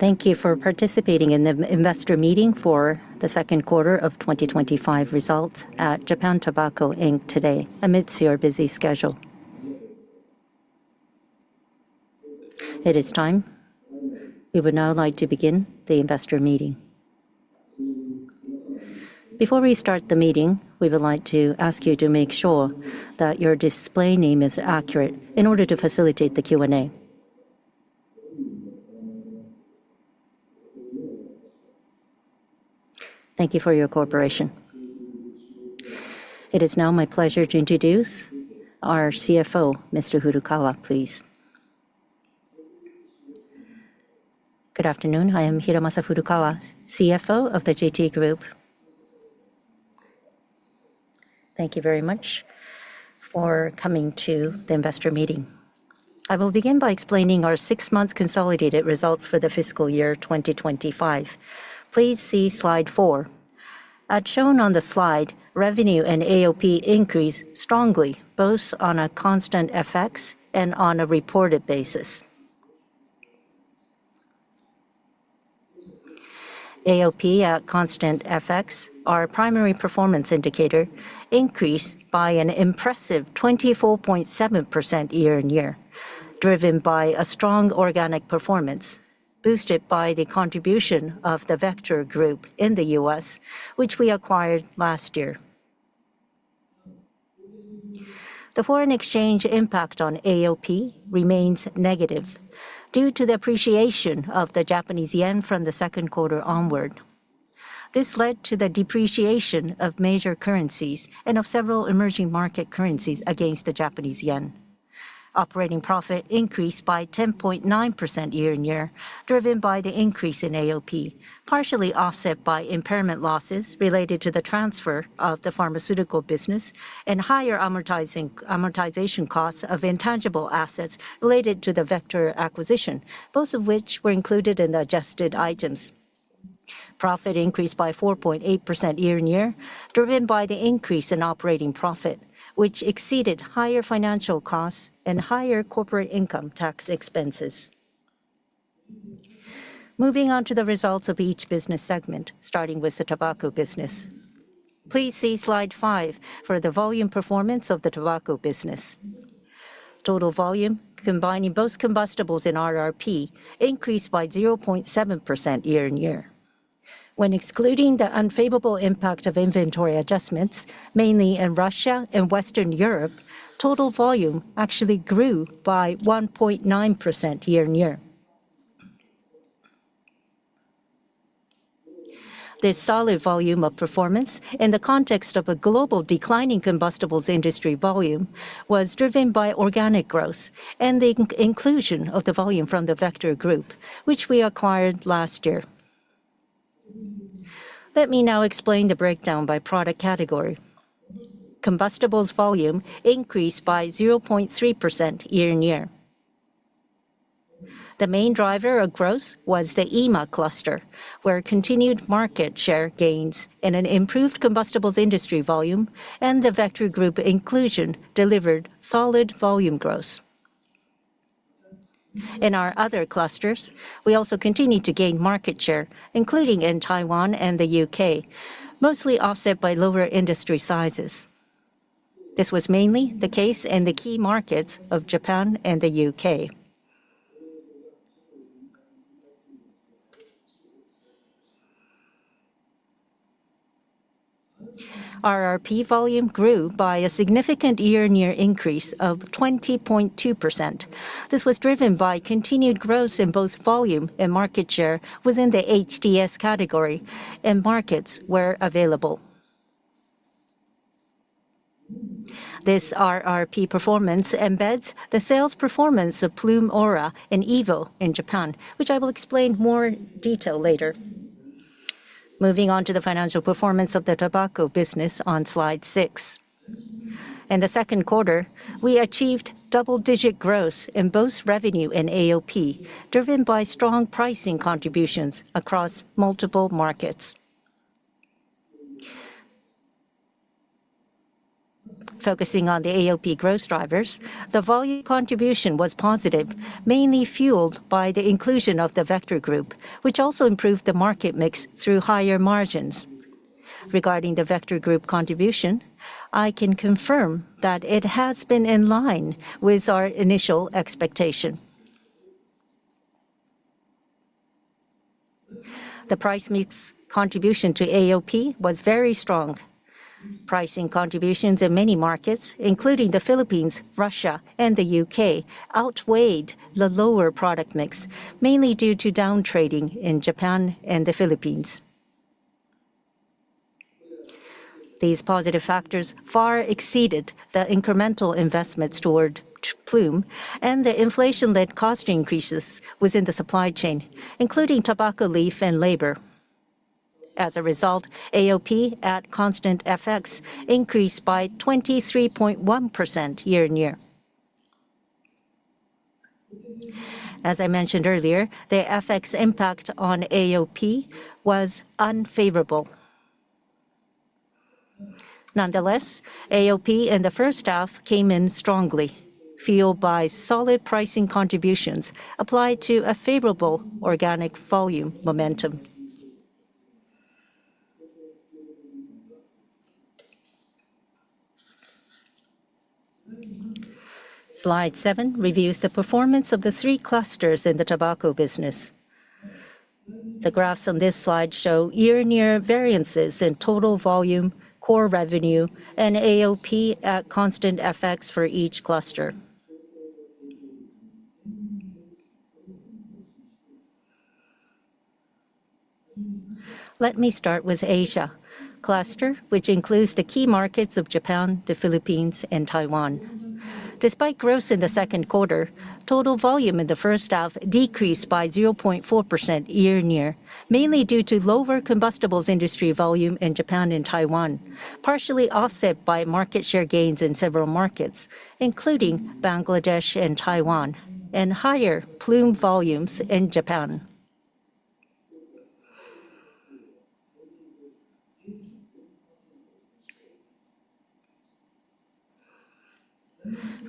Thank you for participating in the investor meeting for the second quarter of 2025 results at Japan Tobacco Inc. today, amidst your busy schedule. It is time. We would now like to begin the investor meeting. Before we start the meeting, we would like to ask you to make sure that your display name is accurate in order to facilitate the Q&A. Thank you for your cooperation. It is now my pleasure to introduce our CFO, Mr. Furukawa, please. Good afternoon. I am Hiromasa Furukawa, CFO of the JT Group. Thank you very much for coming to the investor meeting. I will begin by explaining our 6-month consolidated results for the fiscal year 2025. Please see slide 4. As shown on the slide, revenue and AOP increased strongly, both on a constant FX and on a reported basis. AOP at constant FX, our primary performance indicator, increased by an impressive 24.7% year-on-year, driven by a strong organic performance, boosted by the contribution of the Vector Group in the US, which we acquired last year. The foreign exchange impact on AOP remains negative due to the appreciation of the Japanese yen from the second quarter onward. This led to the depreciation of major currencies and of several emerging market currencies against the Japanese yen. Operating profit increased by 10.9% year-on-year, driven by the increase in AOP, partially offset by impairment losses related to the transfer of the pharmaceutical business and higher amortization costs of intangible assets related to the Vector acquisition, both of which were included in the adjusted items. Profit increased by 4.8% year-on-year, driven by the increase in operating profit, which exceeded higher financial costs and higher corporate income tax expenses. Moving on to the results of each business segment, starting with the tobacco business. Please see slide 5 for the volume performance of the tobacco business. Total volume, combining both combustibles and RRP, increased by 0.7% year-on-year. When excluding the unfavorable impact of inventory adjustments, mainly in Russia and Western Europe, total volume actually grew by 1.9% year-on-year. This solid volume of performance, in the context of a global declining combustibles industry volume, was driven by organic growth and the inclusion of the volume from the Vector Group, which we acquired last year. Let me now explain the breakdown by product category. Combustibles volume increased by 0.3% year-on-year. The main driver of growth was the EMA cluster, where continued market share gains and an improved combustibles industry volume and the Vector Group inclusion delivered solid volume growth. In our other clusters, we also continued to gain market share, including in Taiwan and the UK, mostly offset by lower industry sizes. This was mainly the case in the key markets of Japan and the UK. RRP volume grew by a significant year-on-year increase of 20.2%. This was driven by continued growth in both volume and market share within the HTS category and markets where available. This RRP performance embeds the sales performance of Ploom Aura and Evo in Japan, which I will explain more detail later. Moving on to the financial performance of the tobacco business on slide 6. In the second quarter, we achieved double-digit growth in both revenue and AOP, driven by strong pricing contributions across multiple markets. Focusing on the AOP growth drivers, the volume contribution was positive, mainly fueled by the inclusion of the Vector Group, which also improved the market mix through higher margins. Regarding the Vector Group contribution, I can confirm that it has been in line with our initial expectation. The price mix contribution to AOP was very strong. Pricing contributions in many markets, including the Philippines, Russia, and the UK, outweighed the lower product mix, mainly due to downtrading in Japan and the Philippines. These positive factors far exceeded the incremental investments toward Plume and the inflation-led cost increases within the supply chain, including tobacco leaf and labor. As a result, AOP at constant FX increased by 23.1% year-on-year. As I mentioned earlier, the FX impact on AOP was unfavorable. Nonetheless, AOP in the first half came in strongly, fueled by solid pricing contributions applied to a favorable organic volume momentum. Slide 7 reviews the performance of the 3 clusters in the tobacco business. The graphs on this slide show year-on-year variances in total volume, core revenue, and AOP at constant FX for each cluster. Let me start with Asia cluster, which includes the key markets of Japan, the Philippines, and Taiwan. Despite growth in the second quarter, total volume in the first half decreased by 0.4% year-on-year, mainly due to lower combustibles industry volume in Japan and Taiwan, partially offset by market share gains in several markets, including Bangladesh and Taiwan, and higher Plume volumes in Japan.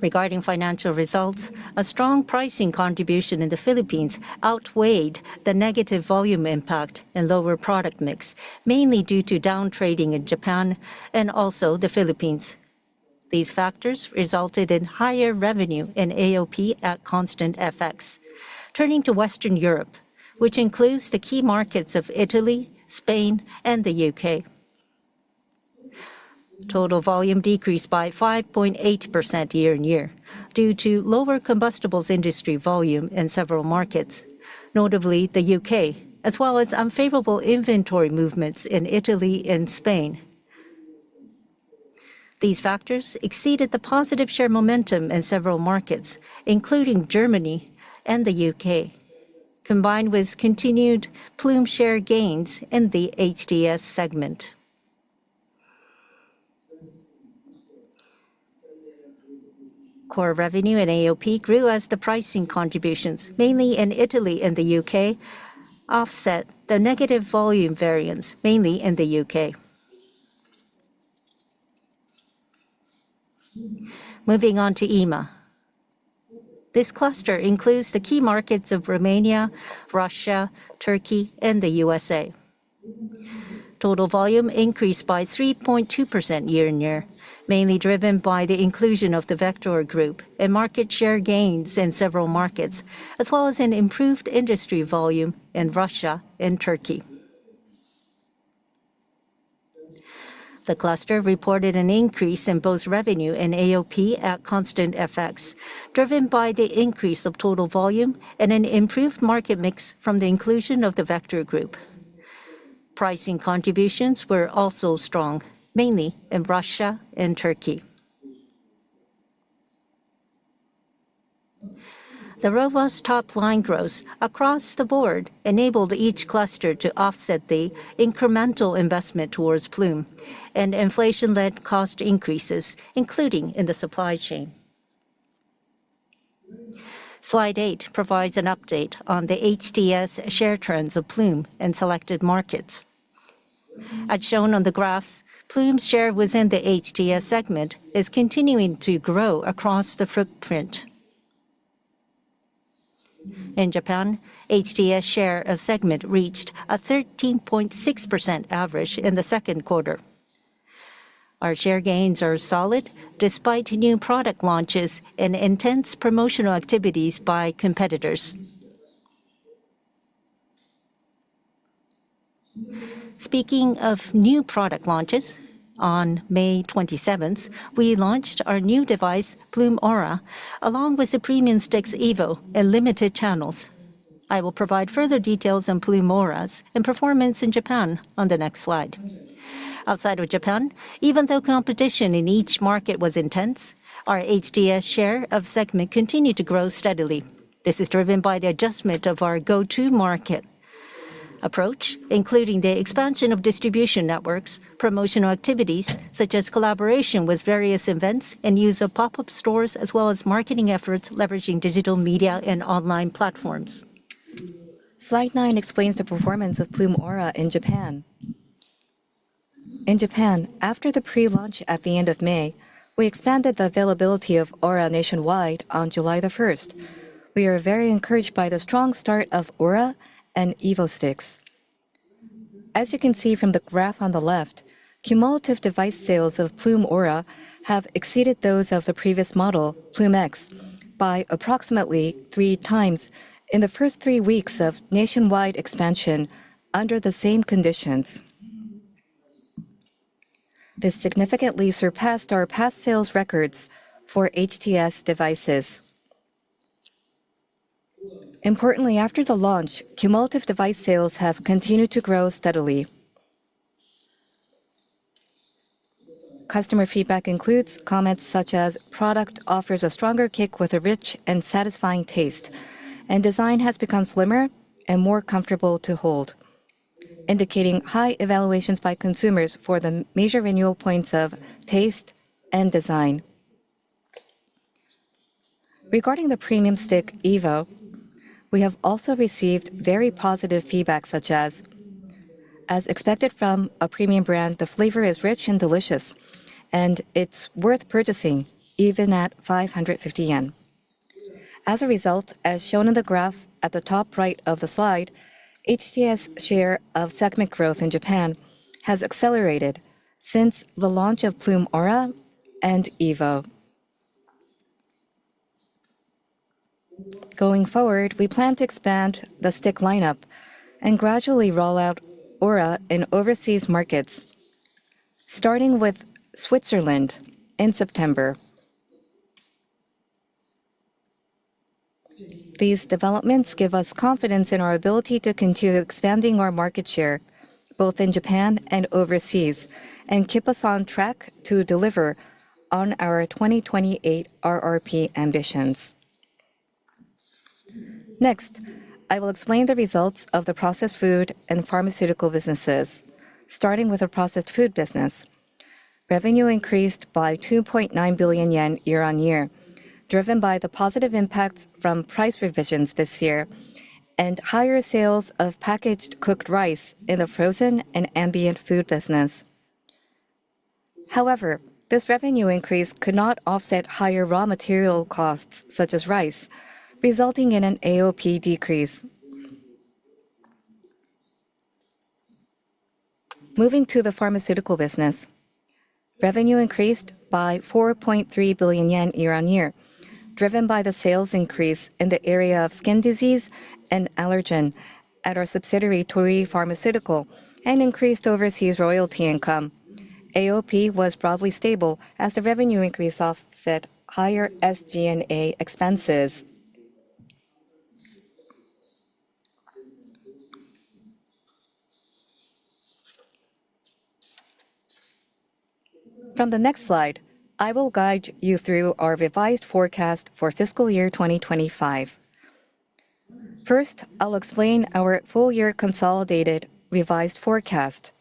Regarding financial results, a strong pricing contribution in the Philippines outweighed the negative volume impact and lower product mix, mainly due to downtrading in Japan and also the Philippines. These factors resulted in higher revenue and AOP at constant FX. Turning to Western Europe, which includes the key markets of Italy, Spain, and the UK. Total volume decreased by 5.8% year-on-year due to lower combustibles industry volume in several markets, notably the UK, as well as unfavorable inventory movements in Italy and Spain. These factors exceeded the positive share momentum in several markets, including Germany and the UK, combined with continued Plume share gains in the HTS segment. Core revenue and AOP grew as the pricing contributions, mainly in Italy and the UK, offset the negative volume variance, mainly in the UK. Moving on to EMA. This cluster includes the key markets of Romania, Russia, Turkey, and the USA. Total volume increased by 3.2% year-on-year, mainly driven by the inclusion of the Vector Group and market share gains in several markets, as well as an improved industry volume in Russia and Turkey. The cluster reported an increase in both revenue and AOP at constant FX, driven by the increase of total volume and an improved market mix from the inclusion of the Vector Group. Pricing contributions were also strong, mainly in Russia and Turkey. The robust top-line growth across the board enabled each cluster to offset the incremental investment towards Plume and inflation-led cost increases, including in the supply chain. Slide 8 provides an update on the HTS share trends of Plume in selected markets. As shown on the graphs, Ploom's share within the HTS segment is continuing to grow across the footprint. In Japan, HTS share of segment reached a 13.6% average in the second quarter. Our share gains are solid despite new product launches and intense promotional activities by competitors. Speaking of new product launches, on May 27th, we launched our new device, Ploom Aura, along with the Premium Sticks Evo in limited channels. I will provide further details on Ploom Auras and performance in Japan on the next slide. Outside of Japan, even though competition in each market was intense, our HTS share of segment continued to grow steadily. This is driven by the adjustment of our go-to-market approach, including the expansion of distribution networks, promotional activities such as collaboration with various events, and use of pop-up stores, as well as marketing efforts leveraging digital media and online platforms. Slide 9 explains the performance of Ploom Aura in Japan. In Japan, after the pre-launch at the end of May, we expanded the availability of Aura nationwide on July the 1st. We are very encouraged by the strong start of Aura and Evo sticks. As you can see from the graph on the left, cumulative device sales of Ploom Aura have exceeded those of the previous model, Ploom X, by approximately 3 times in the first 3 weeks of nationwide expansion under the same conditions. This significantly surpassed our past sales records for HTS devices. Importantly, after the launch, cumulative device sales have continued to grow steadily. Customer feedback includes comments such as, "Product offers a stronger kick with a rich and satisfying taste, and design has become slimmer and more comfortable to hold," indicating high evaluations by consumers for the major renewal points of taste and design. Regarding the Premium Stick Evo, we have also received very positive feedback such as expected from a premium brand, the flavor is rich and delicious, and it's worth purchasing even at 550 yen. As a result, as shown in the graph at the top right of the slide, HTS share of segment growth in Japan has accelerated since the launch of Ploom Aura and Evo. Going forward, we plan to expand the stick lineup and gradually roll out Aura in overseas markets, starting with Switzerland in September. These developments give us confidence in our ability to continue expanding our market share, both in Japan and overseas, and keep us on track to deliver on our 2028 RRP ambitions. Next, I will explain the results of the processed food and pharmaceutical businesses, starting with the processed food business. Revenue increased by 2.9 billion yen year-on-year, driven by the positive impacts from price revisions this year and higher sales of packaged cooked rice in the frozen and ambient food business. However, this revenue increase could not offset higher raw material costs such as rice, resulting in an AOP decrease. Moving to the pharmaceutical business. Revenue increased by 4.3 billion yen year-on-year, driven by the sales increase in the area of skin disease and allergen at our subsidiary Torii Pharmaceutical and increased overseas royalty income. AOP was broadly stable as the revenue increase offset higher SG&A expenses. From the next slide, I will guide you through our revised forecast for fiscal year 2025. First, I'll explain our full-year consolidated revised forecast.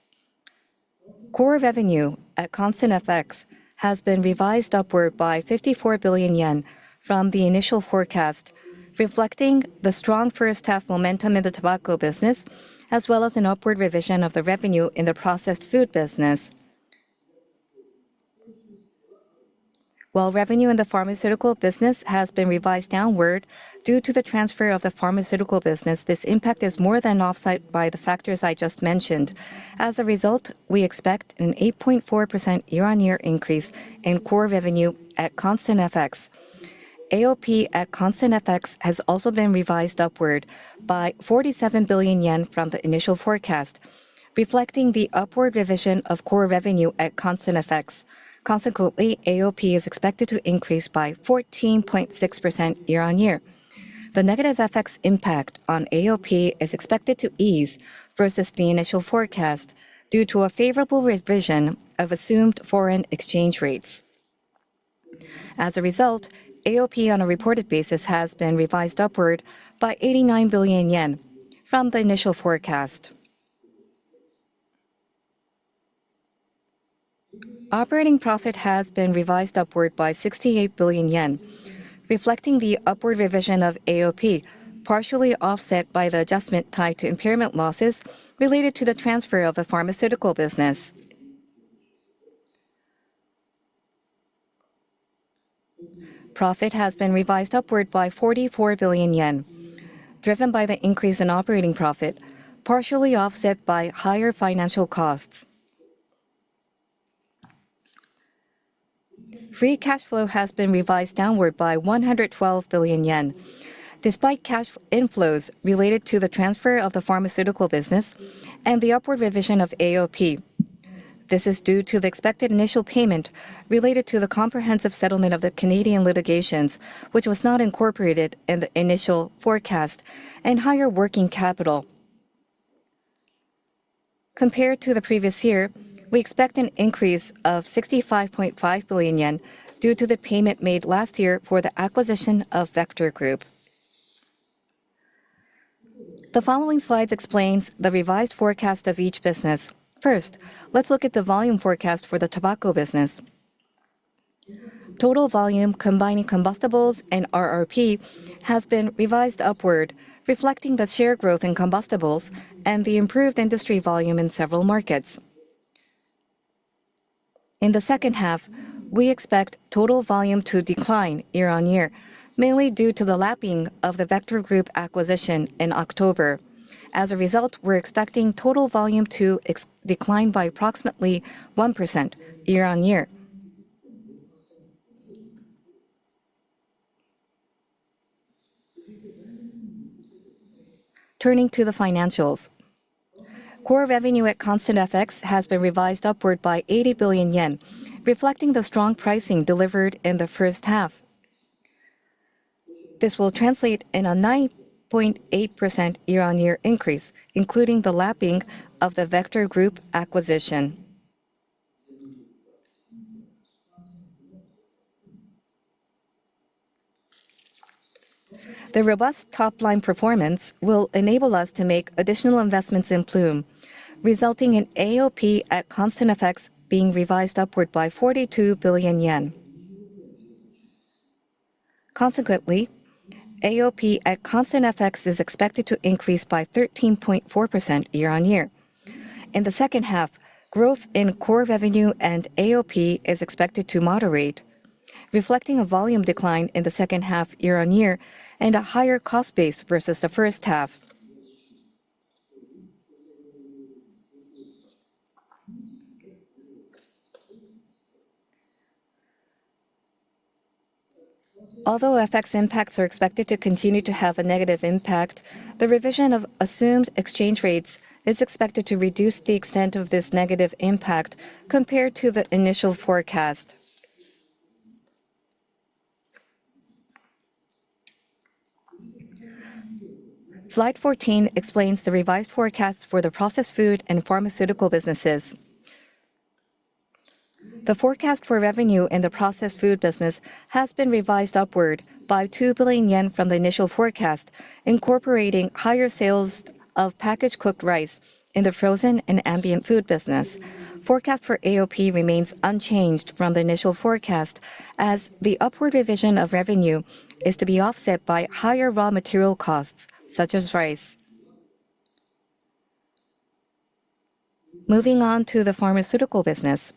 Core revenue at constant FX has been revised upward by 54 billion yen from the initial forecast, reflecting the strong first-half momentum in the tobacco business, as well as an upward revision of the revenue in the processed food business. While revenue in the pharmaceutical business has been revised downward due to the transfer of the pharmaceutical business, this impact is more than offset by the factors I just mentioned. As a result, we expect an 8.4% year-on-year increase in core revenue at constant FX. AOP at constant FX has also been revised upward by 47 billion yen from the initial forecast, reflecting the upward revision of core revenue at constant FX. Consequently, AOP is expected to increase by 14.6% year-on-year. The negative FX impact on AOP is expected to ease versus the initial forecast due to a favorable revision of assumed foreign exchange rates. As a result, AOP on a reported basis has been revised upward by 89 billion yen from the initial forecast. Operating profit has been revised upward by 68 billion yen, reflecting the upward revision of AOP, partially offset by the adjustment tied to impairment losses related to the transfer of the pharmaceutical business. Profit has been revised upward by 44 billion yen, driven by the increase in operating profit, partially offset by higher financial costs. Free cash flow has been revised downward by 112 billion yen. Despite cash inflows related to the transfer of the pharmaceutical business and the upward revision of AOP, this is due to the expected initial payment related to the comprehensive settlement of the Canadian litigations, which was not incorporated in the initial forecast, and higher working capital. Compared to the previous year, we expect an increase of 65.5 billion yen due to the payment made last year for the acquisition of Vector Group. The following slides explains the revised forecast of each business. First, let's look at the volume forecast for the tobacco business. Total volume combining combustibles and RRP has been revised upward, reflecting the share growth in combustibles and the improved industry volume in several markets. In the second half, we expect total volume to decline year-on-year, mainly due to the lapping of the Vector Group acquisition in October. As a result, we're expecting total volume to decline by approximately 1% year-on-year. Turning to the financials. Core revenue at constant FX has been revised upward by 80 billion yen, reflecting the strong pricing delivered in the first half. This will translate in a 9.8% year-on-year increase, including the lapping of the Vector Group acquisition. The robust top-line performance will enable us to make additional investments in Ploom, resulting in AOP at constant FX being revised upward by 42 billion yen. Consequently, AOP at constant FX is expected to increase by 13.4% year-on-year. In the second half, growth in core revenue and AOP is expected to moderate, reflecting a volume decline in the second half year-on-year and a higher cost base versus the first half. Although FX impacts are expected to continue to have a negative impact, the revision of assumed exchange rates is expected to reduce the extent of this negative impact compared to the initial forecast. Slide 14 explains the revised forecasts for the processed food and pharmaceutical businesses. The forecast for revenue in the processed food business has been revised upward by 2 billion yen from the initial forecast, incorporating higher sales of packaged cooked rice in the frozen and ambient food business. Forecast for AOP remains unchanged from the initial forecast, as the upward revision of revenue is to be offset by higher raw material costs, such as rice. Moving on to the pharmaceutical business.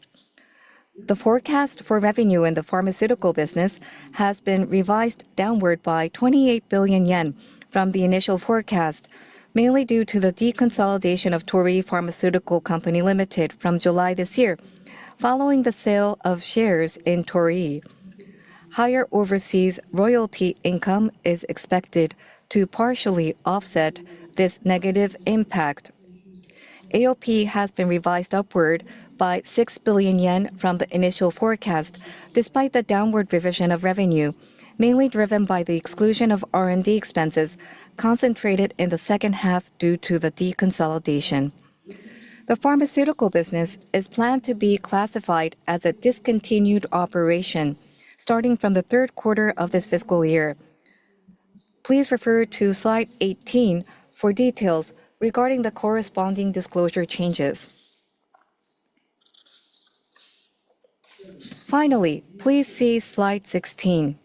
The forecast for revenue in the pharmaceutical business has been revised downward by 28 billion yen from the initial forecast, mainly due to the deconsolidation of Torii Pharmaceutical Company Limited from July this year, following the sale of shares in Torii. Higher overseas royalty income is expected to partially offset this negative impact. AOP has been revised upward by 6 billion yen from the initial forecast, despite the downward revision of revenue, mainly driven by the exclusion of R&D expenses concentrated in the second half due to the deconsolidation. The pharmaceutical business is planned to be classified as a discontinued operation starting from the third quarter of this fiscal year. Please refer to slide 18 for details regarding the corresponding disclosure changes. Finally, please see slide 16.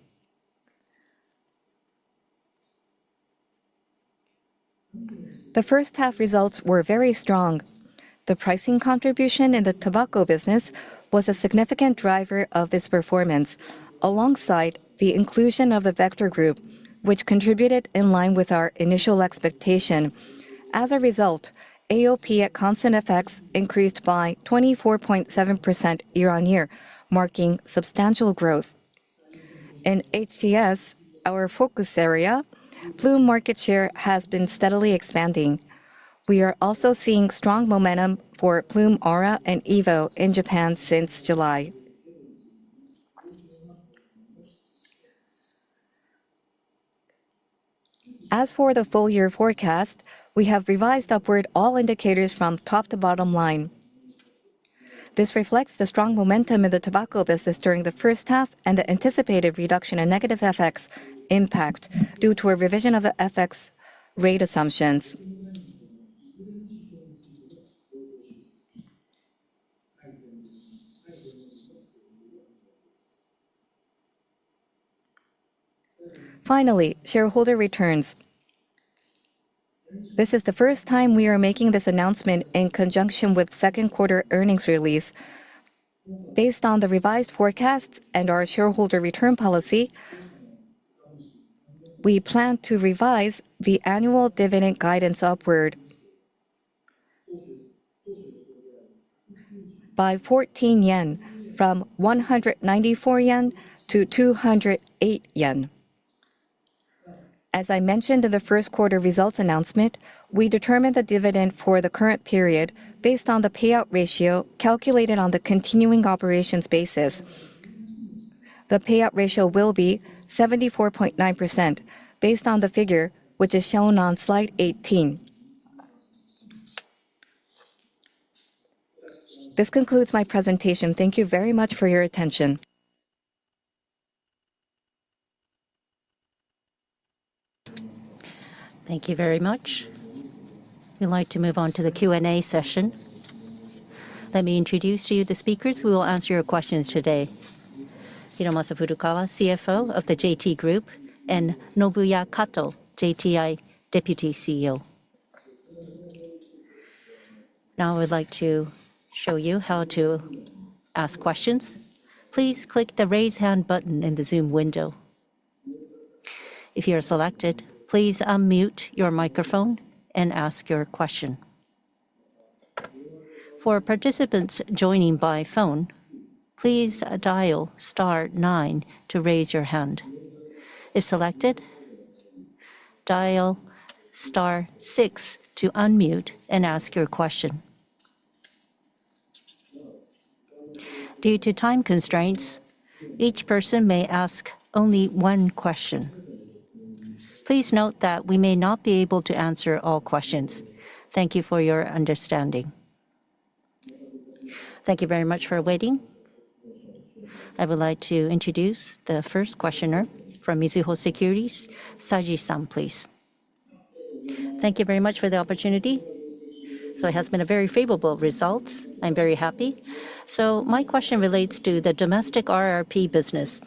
The first half results were very strong. The pricing contribution in the tobacco business was a significant driver of this performance, alongside the inclusion of the Vector Group, which contributed in line with our initial expectation. As a result, AOP at constant FX increased by 24.7% year-on-year, marking substantial growth. In HTS, our focus area, Ploom market share has been steadily expanding. We are also seeing strong momentum for Ploom Aura and Evo in Japan since July. As for the full year forecast, we have revised upward all indicators from top to bottom line. This reflects the strong momentum in the tobacco business during the first half and the anticipated reduction in negative FX impact due to a revision of the FX rate assumptions. Finally, shareholder returns. This is the first time we are making this announcement in conjunction with second quarter earnings release. Based on the revised forecasts and our shareholder return policy, we plan to revise the annual dividend guidance upward by 14 yen from 194 yen to 208 yen. As I mentioned in the first quarter results announcement, we determined the dividend for the current period based on the payout ratio calculated on the continuing operations basis. The payout ratio will be 74.9% based on the figure which is shown on slide 18. This concludes my presentation. Thank you very much for your attention. Thank you very much. We'd like to move on to the Q&A session. Let me introduce to you the speakers who will answer your questions today. Hiromasa Furukawa, CFO of the JT Group, and Nobuya Kato, JTI Deputy CEO. Now I would like to show you how to ask questions. Please click the raise hand button in the Zoom window. If you are selected, please unmute your microphone and ask your question. For participants joining by phone, please dial *9 to raise your hand. If selected, dial *6 to unmute and ask your question. Due to time constraints, each person may ask only one question. Please note that we may not be able to answer all questions. Thank you for your understanding. Thank you very much for waiting. I would like to introduce the first questioner from Mizuho Securities, Saji-san, please. Thank you very much for the opportunity. So it has been a very favorable results. I'm very happy. So my question relates to the domestic RRP business.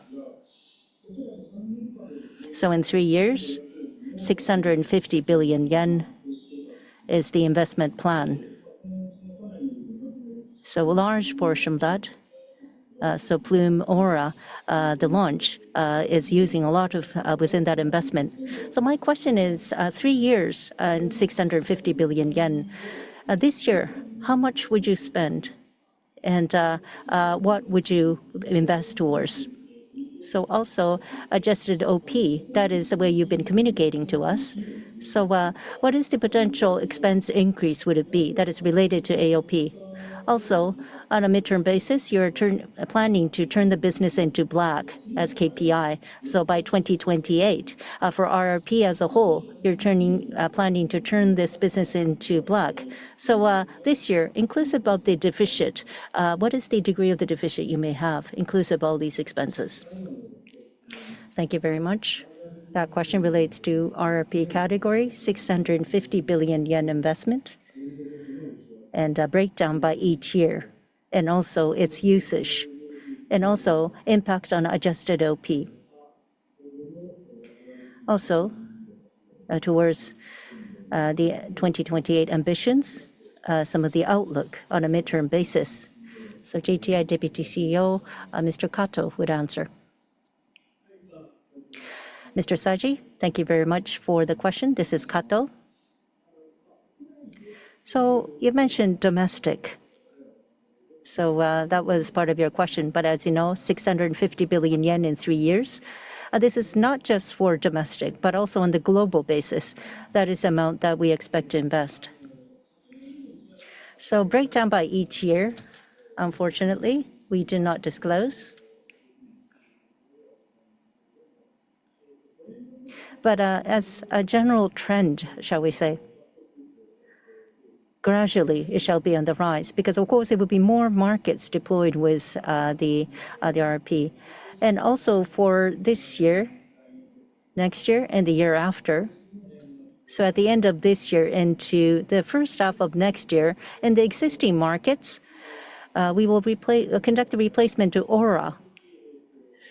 So in 3 years, 650 billion yen is the investment plan. So a large portion of that So Plume Aura, the launch, is using a lot of within that investment. So my question is, 3 years and 650 billion yen. This year, how much would you spend? And what would you invest towards? So also adjusted OP, that is the way you've been communicating to us. So what is the potential expense increase would it be that is related to AOP? Also, on a midterm basis, you're planning to turn the business into black as KPI. So by 2028, for RRP as a whole, you're planning to turn this business into black. So this year, inclusive of the deficit, what is the degree of the deficit you may have, inclusive of all these expenses? Thank you very much. That question relates to RRP category, 650 billion yen investment, and a breakdown by each year, and also its usage, and also impact on adjusted OP. Also, towards the 2028 ambitions, some of the outlook on a midterm basis. So JTI Deputy CEO, Mr. Kato would answer. Mr. Saji, thank you very much for the question. This is Kato. So you mentioned domestic. So that was part of your question. But as you know, 650 billion yen in 3 years. This is not just for domestic, but also on the global basis. That is the amount that we expect to invest. So breakdown by each year, unfortunately, we do not disclose. But as a general trend, shall we say, gradually it shall be on the rise, because of course there will be more markets deployed with the RRP. And also for this year, next year, and the year after. So at the end of this year into the first half of next year, in the existing markets, we will conduct a replacement to Aura.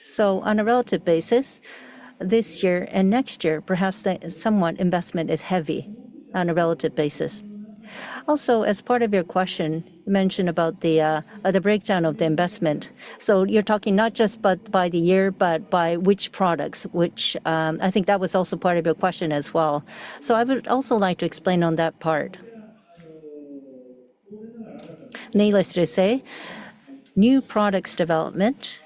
So on a relative basis, this year and next year, perhaps somewhat investment is heavy on a relative basis. Also, as part of your question, you mentioned about the breakdown of the investment. So you're talking not just by the year, but by which products, which I think that was also part of your question as well. So I would also like to explain on that part. Needless to say, new products development,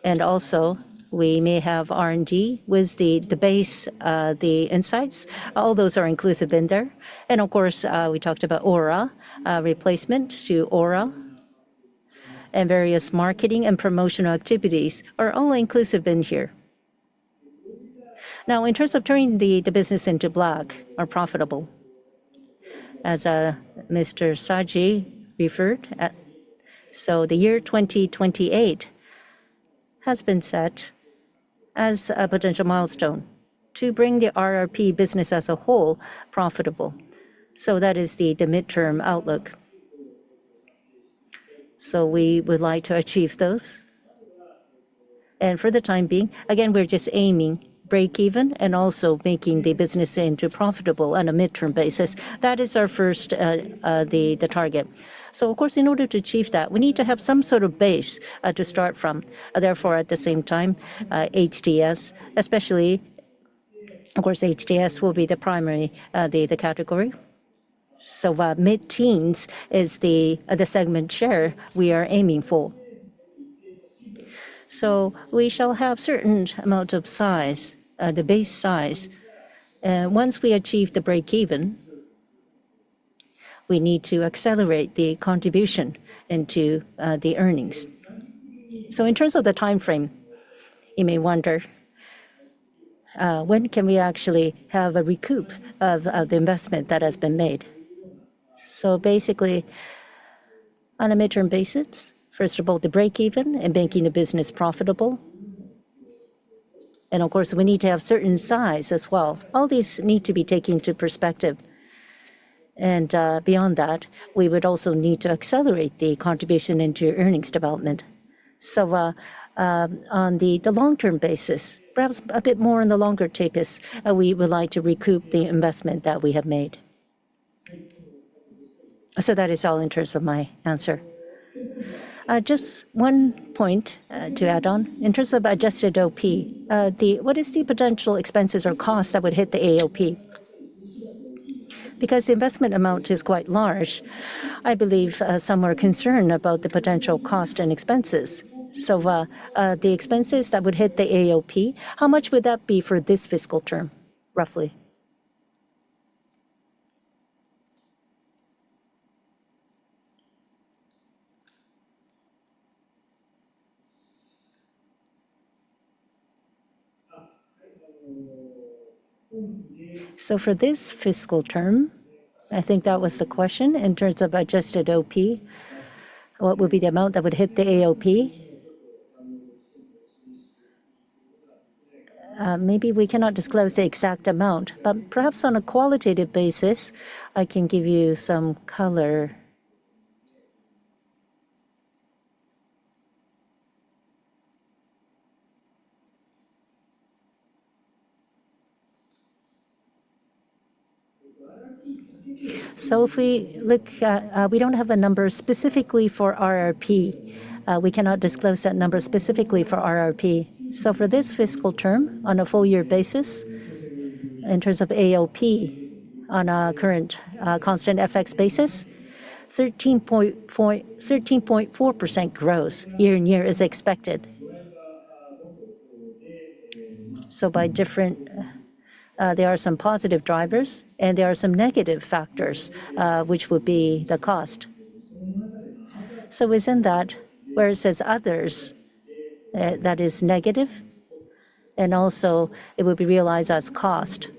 and also we may have R&D with the base, the insights. All those are inclusive in there. And of course, we talked about Aura, replacement to Aura, and various marketing and promotional activities are all inclusive in here. Now, in terms of turning the business into black or profitable, as Mr. Saji referred, so the year 2028 has been set as a potential milestone to bring the RRP business as a whole profitable. So that is the midterm outlook. So we would like to achieve those. And for the time being, again, we're just aiming break even and also making the business into profitable on a midterm basis. That is our first the target. So of course, in order to achieve that, we need to have some sort of base to start from. Therefore, at the same time, HTS, especially, of course, HTS will be the primary the category. So mid-teens is the segment share we are aiming for. So we shall have certain amount of size, the base size. Once we achieve the break-even, we need to accelerate the contribution into the earnings. So in terms of the time frame, you may wonder, when can we actually have a recoup of the investment that has been made? So basically, on a midterm basis, first of all, the break-even and making the business profitable. And of course, we need to have certain size as well. All these need to be taken into perspective. And beyond that, we would also need to accelerate the contribution into earnings development. So on the long-term basis, perhaps a bit more on the longer tapis, we would like to recoup the investment that we have made. So that is all in terms of my answer. Just one point to add on. In terms of adjusted OP, what is the potential expenses or costs that would hit the AOP? Because the investment amount is quite large, I believe some are concerned about the potential cost and expenses. So the expenses that would hit the AOP, how much would that be for this fiscal term, roughly? So for this fiscal term, I think that was the question in terms of adjusted OP. What would be the amount that would hit the AOP? Maybe we cannot disclose the exact amount, but perhaps on a qualitative basis, I can give you some color. So if we look at, we don't have a number specifically for RRP. We cannot disclose that number specifically for RRP. So for this fiscal term, on a full year basis, in terms of AOP, on a current constant FX basis, 13.4% growth year on year is expected. So by different, there are some positive drivers and there are some negative factors, which would be the cost. So within that, where it says others, that is negative, and also it will be realized as cost.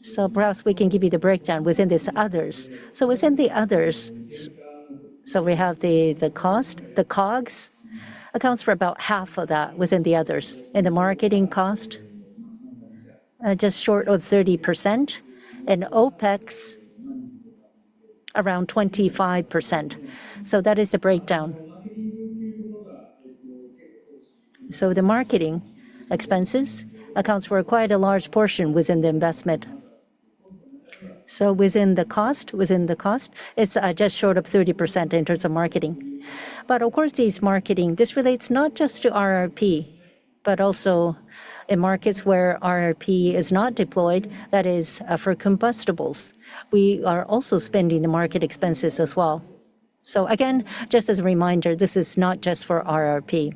So perhaps we can give you the breakdown within this others. So within the others, so we have the cost, the COGS accounts for about half of that within the others. And the marketing cost, just short of 30%, and OPEX, around 25%. So that is the breakdown. So the marketing expenses accounts for quite a large portion within the investment. So within the cost, it's just short of 30% in terms of marketing. But of course, this relates not just to RRP, but also in markets where RRP is not deployed, that is for combustibles. We are also spending the market expenses as well. So again, just as a reminder, this is not just for RRP.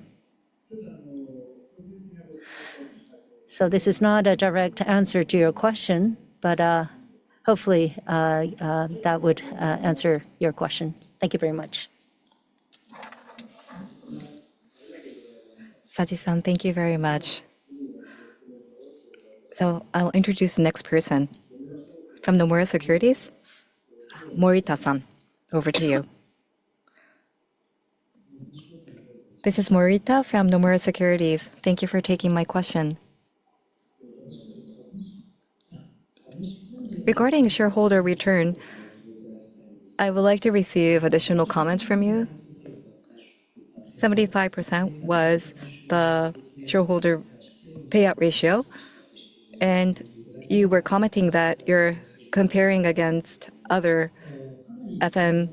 So this is not a direct answer to your question, but hopefully that would answer your question. Thank you very much. Saji-san, thank you very much. So I'll introduce the next person. From Nomura Securities, Morita-san, over to you. This is Morita from Nomura Securities. Thank you for taking my question. Regarding shareholder return, I would like to receive additional comments from you. 75% was the shareholder payout ratio, and you were commenting that you're comparing against other FMCGs.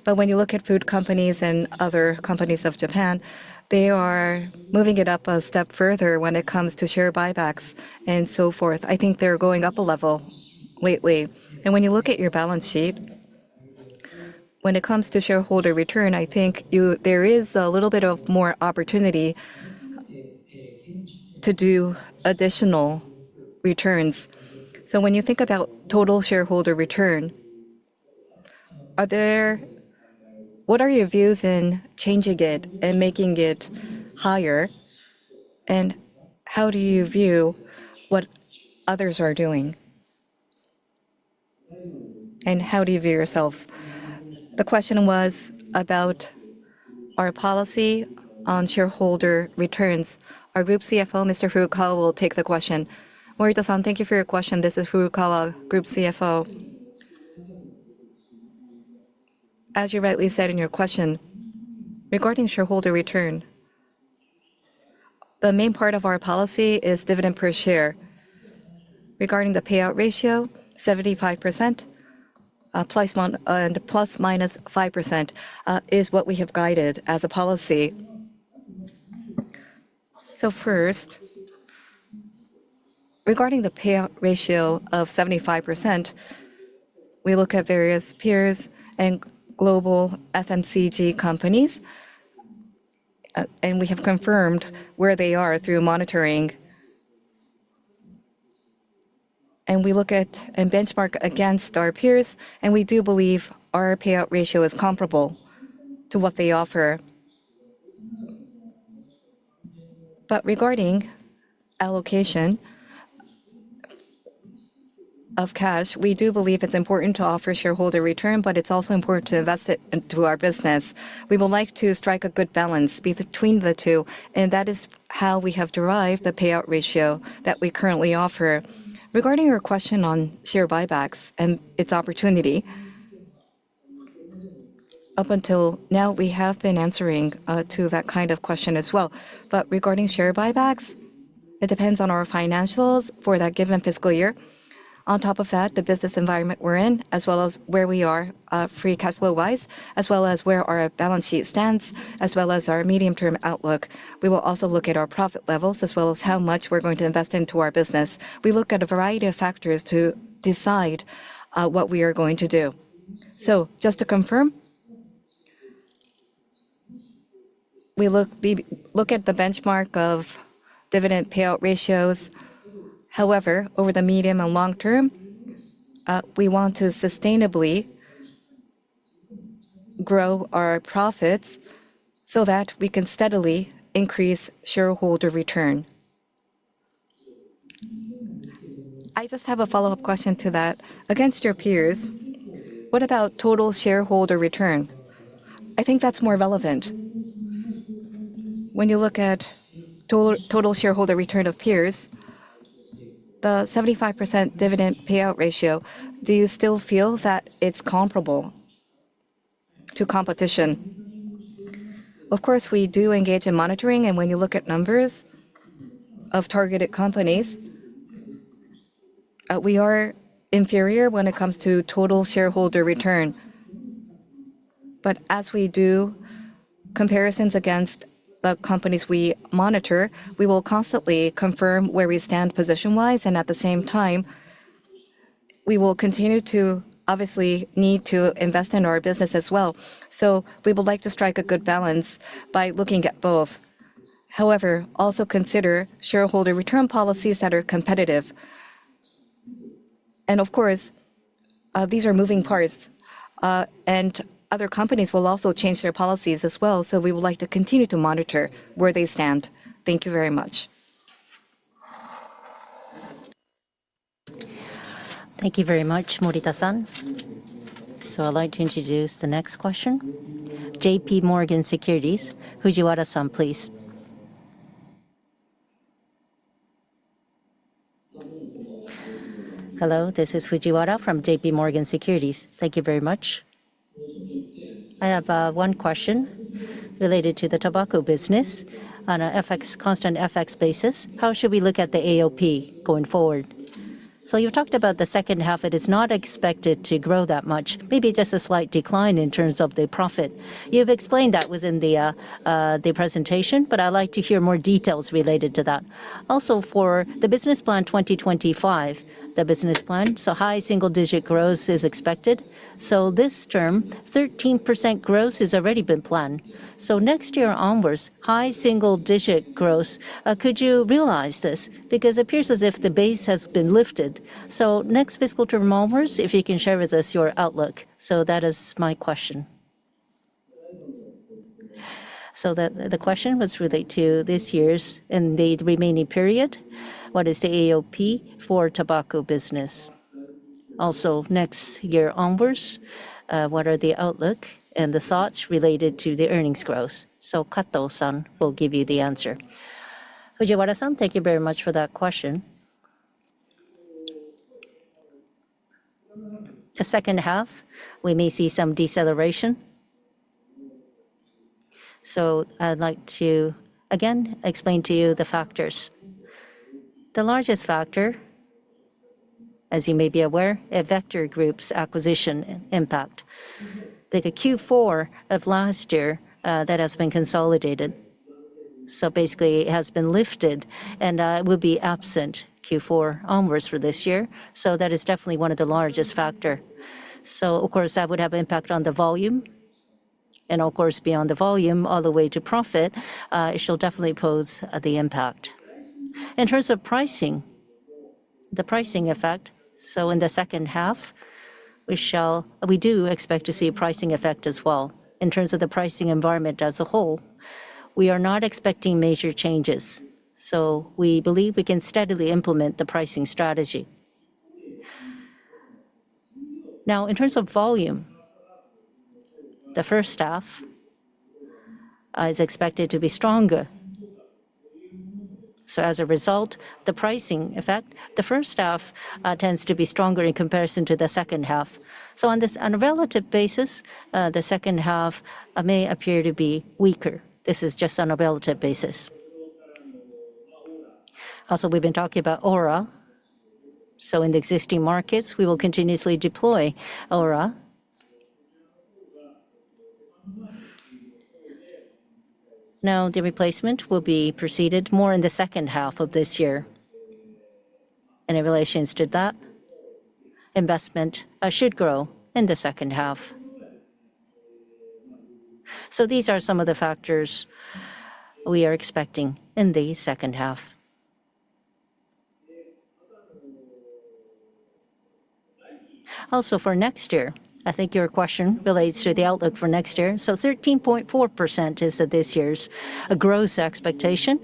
But when you look at food companies and other companies of Japan, they are moving it up a step further when it comes to share buybacks and so forth. I think they're going up a level lately. And when you look at your balance sheet, when it comes to shareholder return, I think there is a little bit of more opportunity to do additional returns. So when you think about total shareholder return, what are your views in changing it and making it higher? And how do you view what others are doing? And how do you view yourselves? The question was about our policy on shareholder returns. Our Group CFO, Mr. Furukawa, will take the question. Morita-san, thank you for your question. This is Furukawa, Group CFO. As you rightly said in your question, regarding shareholder return, the main part of our policy is dividend per share. Regarding the payout ratio, 75%, and plus minus 5% is what we have guided as a policy. So first, regarding the payout ratio of 75%, we look at various peers and global FMCG companies, and we have confirmed where they are through monitoring. And we look at and benchmark against our peers, and we do believe our payout ratio is comparable to what they offer. But regarding allocation of cash, we do believe it's important to offer shareholder return, but it's also important to invest it into our business. We would like to strike a good balance between the two, and that is how we have derived the payout ratio that we currently offer. Regarding your question on share buybacks and its opportunity, up until now, we have been answering to that kind of question as well. But regarding share buybacks, it depends on our financials for that given fiscal year. On top of that, the business environment we're in, as well as where we are free cash flow wise, as well as where our balance sheet stands, as well as our medium-term outlook. We will also look at our profit levels, as well as how much we're going to invest into our business. We look at a variety of factors to decide what we are going to do. So just to confirm, we look at the benchmark of dividend payout ratios. However, over the medium and long term, we want to sustainably grow our profits so that we can steadily increase shareholder return. I just have a follow-up question to that. Against your peers, what about total shareholder return? I think that's more relevant. When you look at total shareholder return of peers, the 75% dividend payout ratio, do you still feel that it's comparable to competition? Of course, we do engage in monitoring, and when you look at numbers of targeted companies, we are inferior when it comes to total shareholder return. But as we do comparisons against the companies we monitor, we will constantly confirm where we stand position-wise, and at the same time, we will continue to obviously need to invest in our business as well. So we would like to strike a good balance by looking at both. However, also consider shareholder return policies that are competitive. And of course, these are moving parts, and other companies will also change their policies as well. So we would like to continue to monitor where they stand. Thank you very much. Thank you very much, Morita-san. So I'd like to introduce the next question. JP Morgan Securities, Fujiwara-san, please. Hello, this is Fujiwara from JP Morgan Securities. Thank you very much. I have one question related to the tobacco business on a constant FX basis. How should we look at the AOP going forward? So you talked about the second half. It is not expected to grow that much, maybe just a slight decline in terms of the profit. You've explained that within the presentation, but I'd like to hear more details related to that. Also, for the business plan 2025, the business plan, so high single-digit growth is expected. So this term, 13% growth has already been planned. So next year onwards, high single-digit growth, could you realize this? Because it appears as if the base has been lifted. So next fiscal term onwards, if you can share with us your outlook. So that is my question. So the question was related to this year's and the remaining period. What is the AOP for tobacco business? Also, next year onwards, what are the outlook and the thoughts related to the earnings growth? So Kato-san will give you the answer. Fujiwara-san, thank you very much for that question. The second half, we may see some deceleration. So I'd like to, again, explain to you the factors. The largest factor as you may be aware, a Vector Group's acquisition impact. The Q4 of last year, that has been consolidated. So basically, it has been lifted and will be absent Q4 onwards for this year. So that is definitely one of the largest factor. So of course, that would have impact on the volume. And of course, beyond the volume, all the way to profit, it shall definitely pose the impact. In terms of pricing, the pricing effect, so in the second half, we do expect to see a pricing effect as well. In terms of the pricing environment as a whole, we are not expecting major changes. So we believe we can steadily implement the pricing strategy. Now, in terms of volume, the first half is expected to be stronger. So as a result, the pricing effect, the first half tends to be stronger in comparison to the second half. So on a relative basis, the second half may appear to be weaker. This is just on a relative basis. Also, we've been talking about Aura. So in the existing markets, we will continuously deploy Aura. Now, the replacement will be proceeded more in the second half of this year. And in relation to that, investment should grow in the second half. So these are some of the factors we are expecting in the second half. Also for next year, I think your question relates to the outlook for next year. So 13.4% is this year's gross expectation.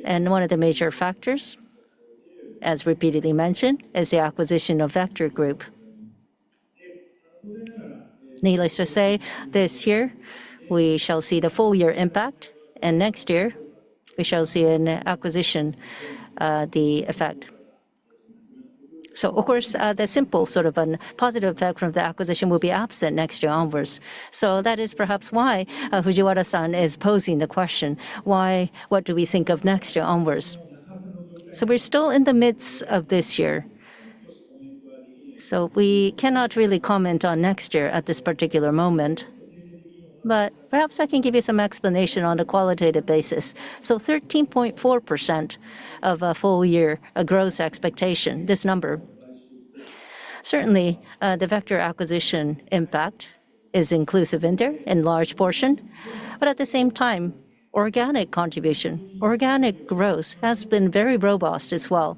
And one of the major factors, as repeatedly mentioned, is the acquisition of Vector Group. Needless to say, this year we shall see the full year impact, and next year we shall see an acquisition, the effect. So of course, the simple sort of a positive effect from the acquisition will be absent next year onwards. So that is perhaps why Fujiwara-san is posing the question, why, what do we think of next year onwards? So we're still in the midst of this year. So we cannot really comment on next year at this particular moment. But perhaps I can give you some explanation on a qualitative basis. So 13.4% of a full year gross expectation, this number. Certainly, the Vector acquisition impact is inclusive in there in large portion. But at the same time, organic contribution, organic growth has been very robust as well.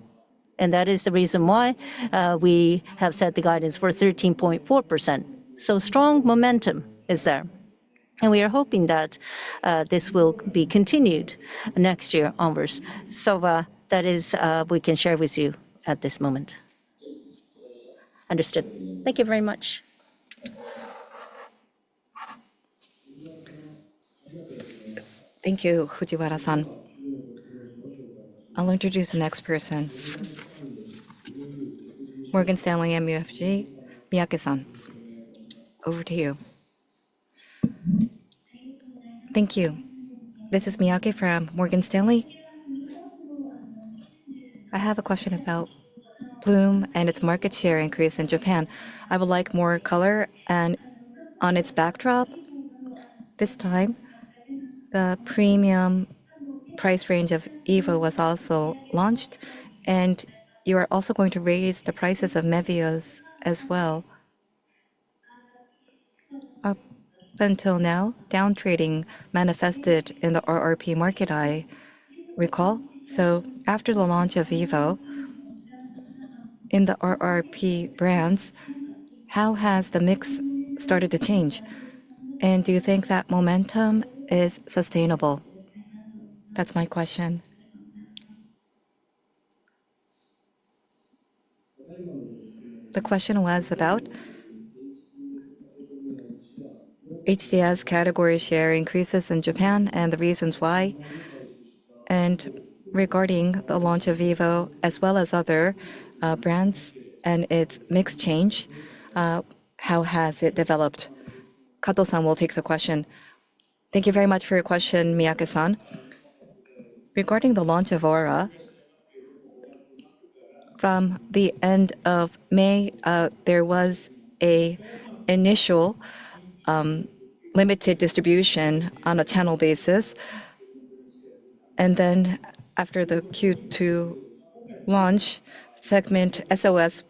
And that is the reason why we have set the guidance for 13.4%. So strong momentum is there. And we are hoping that this will be continued next year onwards. So that is we can share with you at this moment. Understood. Thank you very much. Thank you, Fujiwara-san. I'll introduce the next person. Morgan Stanley MUFG, Miyake-san. Over to you. Thank you. This is Miyake from Morgan Stanley. I have a question about Ploom and its market share increase in Japan. I would like more color and on its backdrop. This time, the premium price range of Evo was also launched, and you are also going to raise the prices of Mevius as well. Up until now, downtrading manifested in the RRP market, I recall. So after the launch of Evo, in the RRP brands, how has the mix started to change? And do you think that momentum is sustainable? That's my question. The question was about HCS category share increases in Japan and the reasons why, and regarding the launch of Evo as well as other brands and its mix change, how has it developed? Kato-san will take the question. Thank you very much for your question, Miyake-san. Regarding the launch of Aura, from the end of May, there was a initial limited distribution on a channel basis. And then after the Q2 launch, segment SOS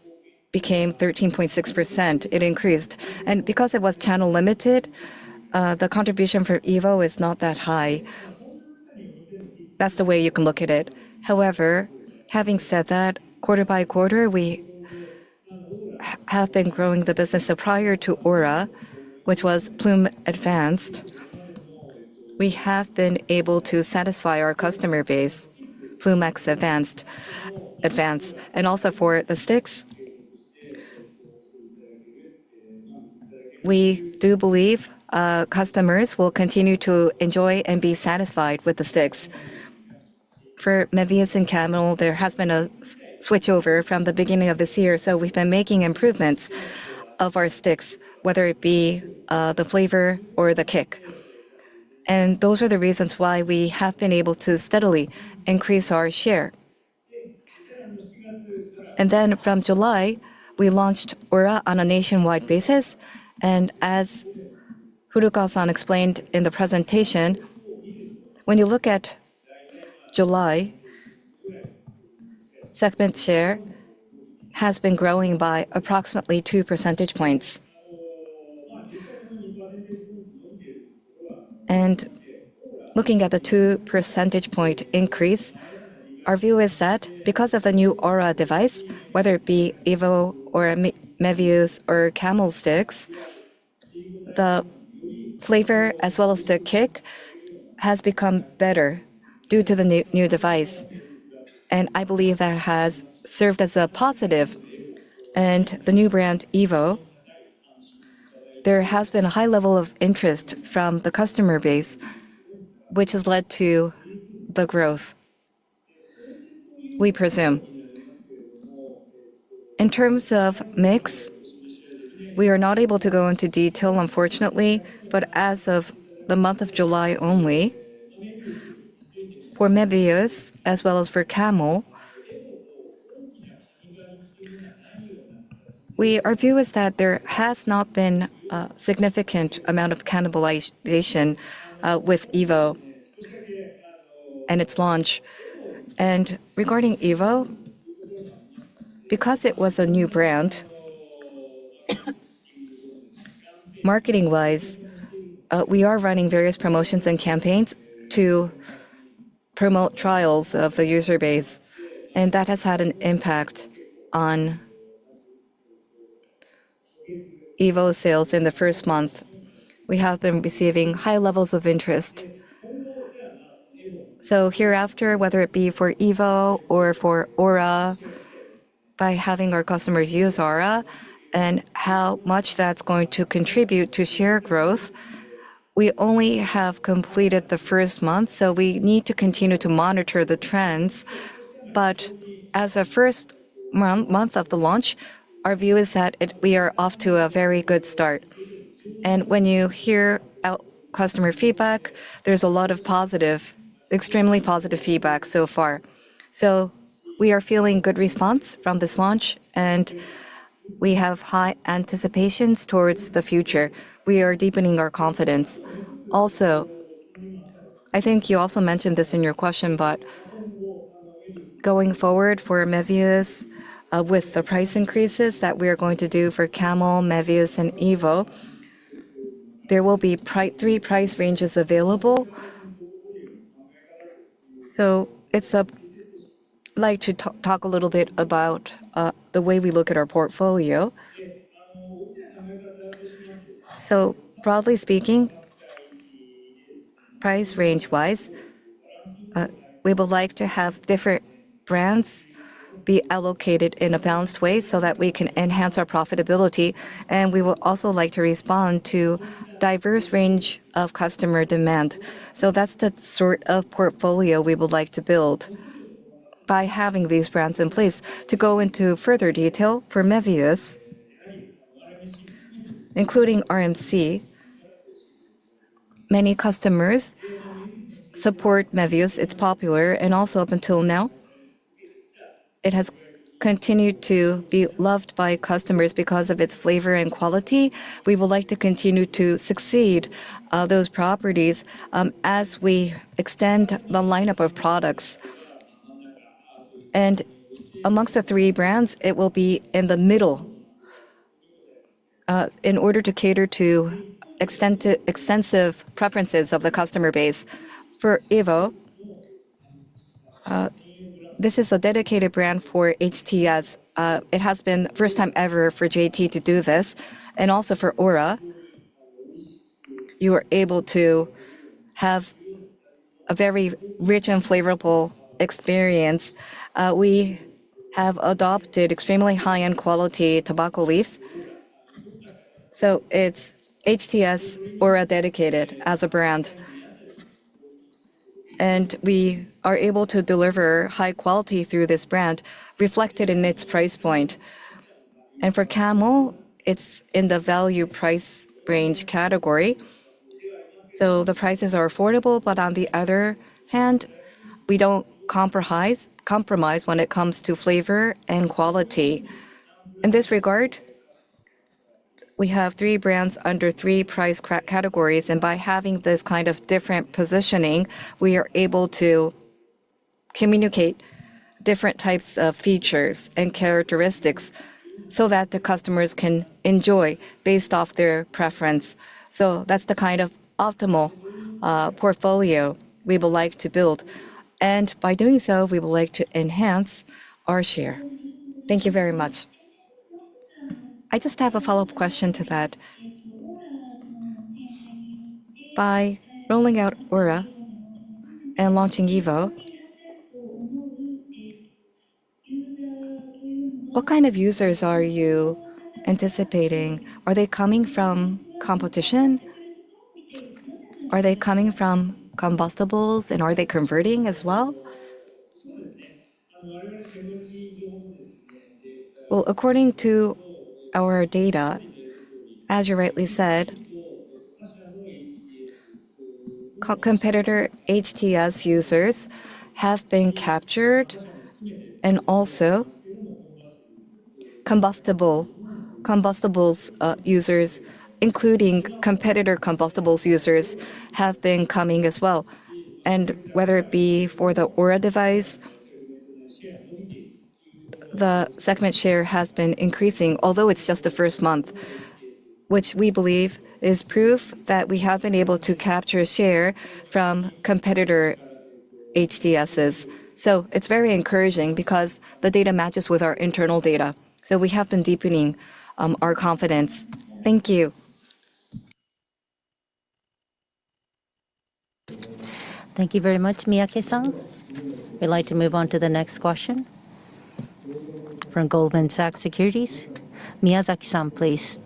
became 13.6%. It increased. And because it was channel limited, the contribution for EVO is not that high. That's the way you can look at it. However, having said that, quarter by quarter, we have been growing the business. So prior to Aura, which was Plume Advanced, we have been able to satisfy our customer base, Plume X Advanced, and also for the sticks. We do believe customers will continue to enjoy and be satisfied with the sticks. For Mevius and Camel, there has been a switchover from the beginning of this year, so we've been making improvements of our sticks, whether it be the flavor or the kick. And those are the reasons why we have been able to steadily increase our share. And then from July, we launched Aura on a nationwide basis. And as Furukawa-san explained in the presentation, when you look at July, segment share has been growing by approximately 2 percentage points. And looking at the 2 percentage point increase, our view is that because of the new Aura device, whether it be Evo or Mevius or Camel sticks, the flavor as well as the kick has become better due to the new device. And I believe that has served as a positive. And the new brand Evo, there has been a high level of interest from the customer base, which has led to the growth, we presume. In terms of mix, we are not able to go into detail, unfortunately, but as of the month of July only, for Mevius as well as for Camel, our view is that there has not been a significant amount of cannibalization with Evo and its launch. And regarding Evo, because it was a new brand, marketing-wise, we are running various promotions and campaigns to promote trials of the user base, and that has had an impact on Evo sales in the first month. We have been receiving high levels of interest. So hereafter, whether it be for Evo or for Aura, by having our customers use Aura and how much that's going to contribute to share growth, we only have completed the first month, so we need to continue to monitor the trends. But as a first month of the launch, our view is that we are off to a very good start. And when you hear out customer feedback, there's a lot of positive, extremely positive feedback so far. So we are feeling good response from this launch, and we have high anticipations towards the future. We are deepening our confidence. Also, I think you also mentioned this in your question, but going forward for Mevius, with the price increases that we are going to do for Camel, Mevius, and Evo, there will be 3 price ranges available. So I'd like to talk a little bit about the way we look at our portfolio. So broadly speaking, price range-wise, we would like to have different brands be allocated in a balanced way so that we can enhance our profitability. And we will also like to respond to diverse range of customer demand. So that's the sort of portfolio we would like to build by having these brands in place. To go into further detail, for Mevius, including RMC, many customers support Mevius. It's popular, and also up until now, it has continue to be loved by customers because of its flavor and quality. We would like to continue to succeed those properties as we extend the lineup of products. And amongst the three brands, it will be in the middle in order to cater to extensive preferences of the customer base. For Evo, this is a dedicated brand for HTS. It has been first time ever for JT to do this. And also for Aura, you are able to have a very rich and flavorful experience. We have adopted extremely high-end quality tobacco leaves. So it's HTS Aura dedicated as a brand. And we are able to deliver high quality through this brand, reflected in its price point. And for Camel, it's in the value price range category. So the prices are affordable, but on the other hand, we don't compromise when it comes to flavor and quality. In this regard, we have three brands under three price categories, and by having this kind of different positioning, we are able to communicate different types of features and characteristics so that the customers can enjoy based off their preference. So that's the kind of optimal portfolio we would like to build. And by doing so, we would like to enhance our share. Thank you very much. I just have a follow-up question to that. By rolling out Aura and launching Evo, what kind of users are you anticipating? Are they coming from competition? Are they coming from combustibles, and are they converting as well? Well, according to our data, as you rightly said, competitor HTS users have been captured, and also combustibles users, including competitor combustibles users, have been coming as well. And whether it be for the Aura device, the segment share has been increasing, although it's just the first month, which we believe is proof that we have been able to capture share from competitor HTSs. So it's very encouraging because the data matches with our internal data. So we have been deepening our confidence. Thank you. Thank you very much, Miyake-san. We'd like to move on to the next question from Goldman Sachs Securities. Miyazaki-san, please.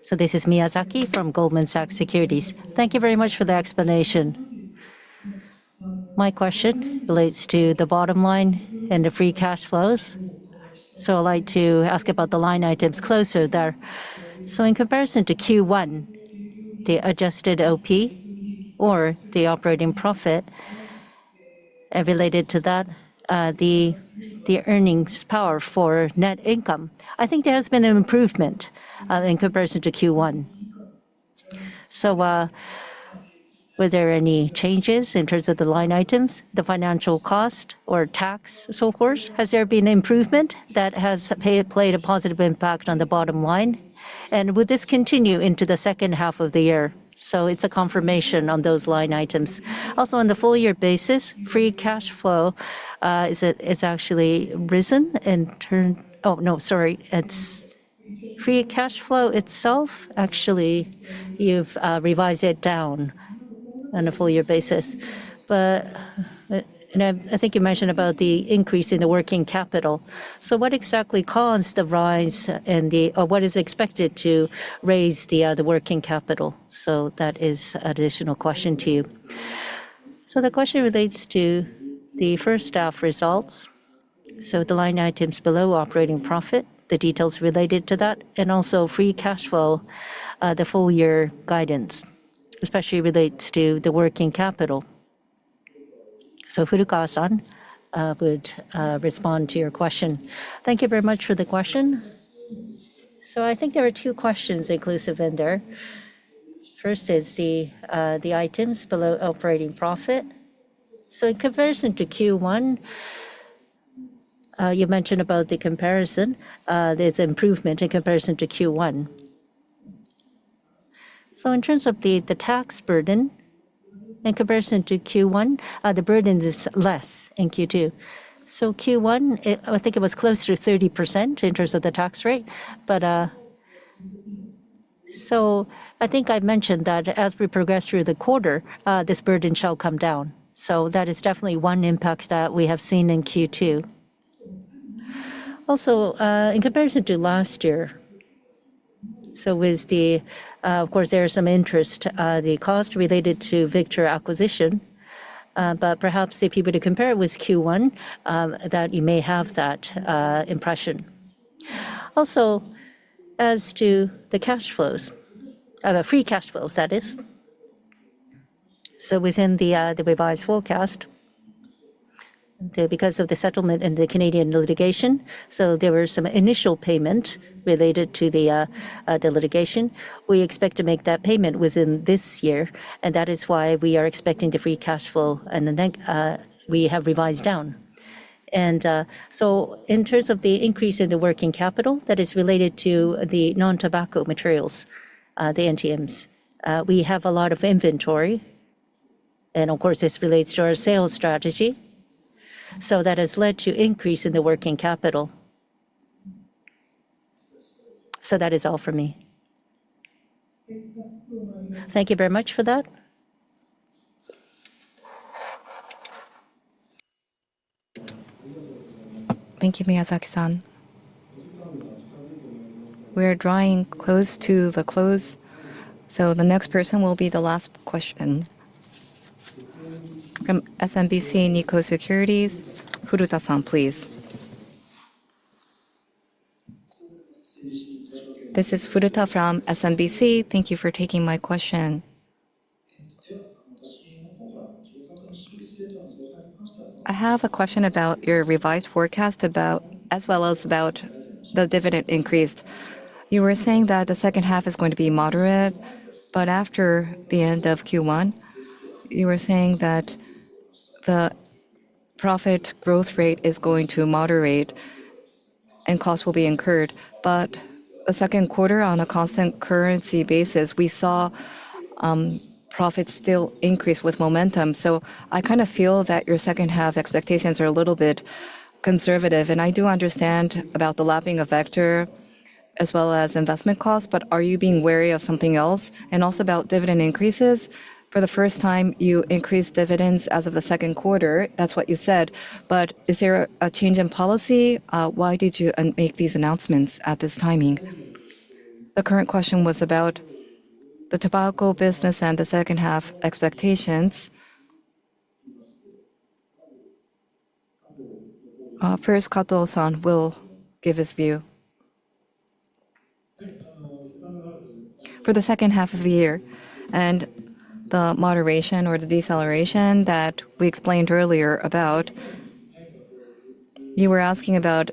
So this is Miyazaki from Goldman Sachs Securities. Thank you very much for the explanation. My question relates to the bottom line and the free cash flows. So I'd like to ask about the line items closer there. So in comparison to Q1, the adjusted OP or the operating profit, related to that, the earnings power for net income, I think there has been an improvement in comparison to Q1. So were there any changes in terms of the line items, the financial cost or tax, so forth? Has there been improvement that has played a positive impact on the bottom line? And would this continue into the second half of the year? So it's a confirmation on those line items. Also, on the full year basis, free cash flow is actually risen in turn. Oh no, sorry, it's free cash flow itself. Actually, you've revised it down on a full year basis, but. And I think you mentioned about the increase in the working capital. So what exactly caused the rise and or what is expected to raise the working capital? So that is an additional question to you. So the question relates to the first half results. So the line items below operating profit, the details related to that, and also free cash flow, the full year guidance, especially relates to the working capital. So Furukawa-san would respond to your question. Thank you very much for the question. So I think there are two questions inclusive in there. First is the items below operating profit. So in comparison to Q1, you mentioned about the comparison. There's improvement in comparison to Q1. So in terms of the tax burden, in comparison to Q1, the burden is less in Q2. So Q1, I think it was close to 30% in terms of the tax rate. But so I think I mentioned that as we progress through the quarter, this burden shall come down. So that is definitely one impact that we have seen in Q2. Also, in comparison to last year, so with the, of course, there is some interest, the cost related to Victor acquisition. But perhaps if you were to compare it with Q1, that you may have that impression. Also, as to the cash flows, free cash flows, that is. So within the revised forecast, because of the settlement in the Canadian litigation, so there were some initial payment related to the litigation. We expect to make that payment within this year, and that is why we are expecting the free cash flow, and we have revised down. And so in terms of the increase in the working capital, that is related to the non-tobacco materials, the NTMs. We have a lot of inventory, and of course this relates to our sales strategy. So that has led to increase in the working capital. So that is all for me. Thank you very much for that. Thank you, Miyazaki-san. We're drawing close to the close, so the next person will be the last question. From SMBC Nikko Securities, Furuta-san, please. This is Furuta from SMBC. Thank you for taking my question. I have a question about your revised forecast as well as about the dividend increase. You were saying that the second half is going to be moderate, but after the end of Q1, you were saying that the profit growth rate is going to moderate and costs will be incurred. But the second quarter, on a constant currency basis, we saw profits still increase with momentum. So I kind of feel that your second half expectations are a little bit conservative. And I do understand about the lapping of Vector as well as investment costs, but are you being wary of something else? And also about dividend increases. For the first time, you increased dividends as of the second quarter. That's what you said. But is there a change in policy? Why did you make these announcements at this timing? The current question was about the tobacco business and the second half expectations. First, Kato-san will give his view. For the second half of the year, and the moderation or the deceleration that we explained earlier about, you were asking about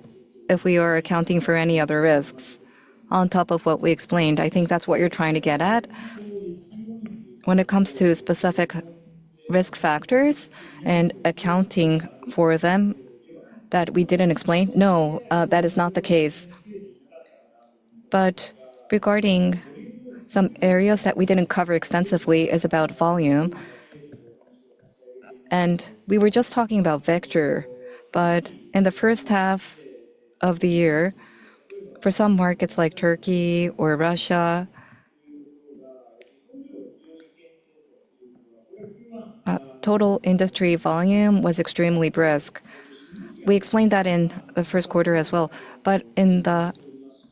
if we are accounting for any other risks on top of what we explained. I think that's what you're trying to get at. When it comes to specific risk factors and accounting for them that we didn't explain, no, that is not the case. But regarding some areas that we didn't cover extensively is about volume. And we were just talking about Vector, but in the first half of the year, for some markets like Turkey or Russia, total industry volume was extremely brisk. We explained that in the first quarter as well, but in the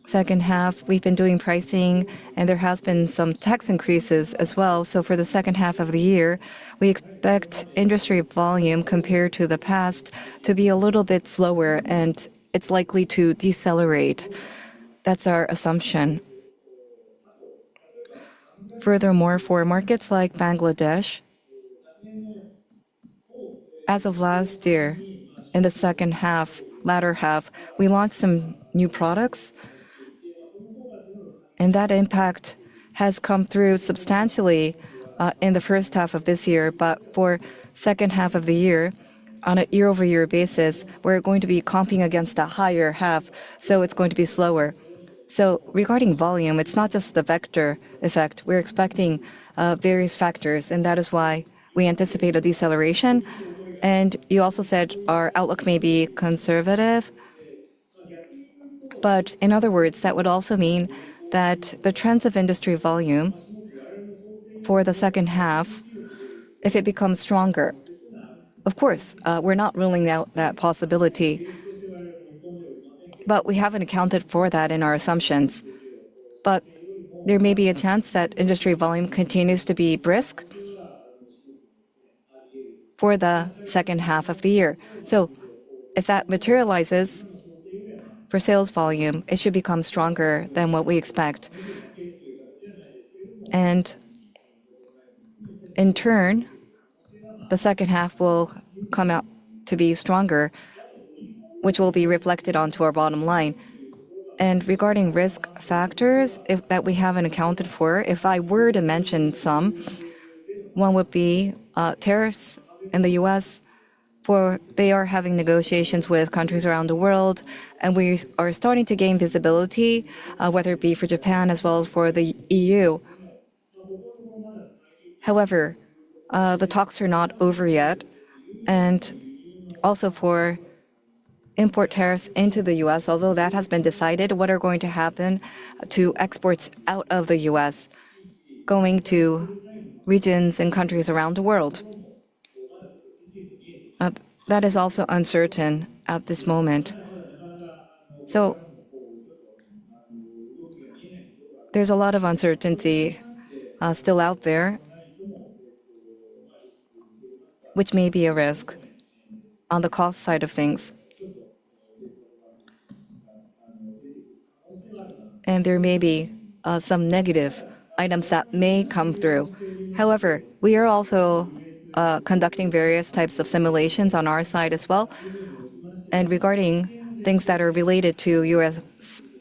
second half, we've been doing pricing, and there has been some tax increases as well. So for the second half of the year, we expect industry volume compared to the past to be a little bit slower, and it's likely to decelerate. That's our assumption. Furthermore, for markets like Bangladesh, As of last year, in the second half, latter half, we launched some new products, and that impact has come through substantially in the first half of this year. But for second half of the year, on a year-over-year basis, we're going to be comping against a higher half, so it's going to be slower. So regarding volume, it's not just the vector effect. We're expecting various factors, and that is why we anticipate a deceleration. And you also said our outlook may be conservative. But in other words, that would also mean that the trends of industry volume for the second half, if it becomes stronger, of course, we're not ruling out that possibility, but we haven't accounted for that in our assumptions. But there may be a chance that industry volume continues to be brisk for the second half of the year. So if that materializes for sales volume, it should become stronger than what we expect. And in turn, the second half will come out to be stronger, which will be reflected onto our bottom line. And regarding risk factors that we haven't accounted for, if I were to mention some, one would be tariffs in the US. For they are having negotiations with countries around the world, and we are starting to gain visibility, whether it be for Japan as well as for the EU. However, the talks are not over yet, and also for import tariffs into the US, although that has been decided, what are going to happen to exports out of the US going to regions and countries around the world? That is also uncertain at this moment. So there's a lot of uncertainty still out there, which may be a risk on the cost side of things. And there may be some negative items that may come through. However, we are also conducting various types of simulations on our side as well. And regarding things that are related to US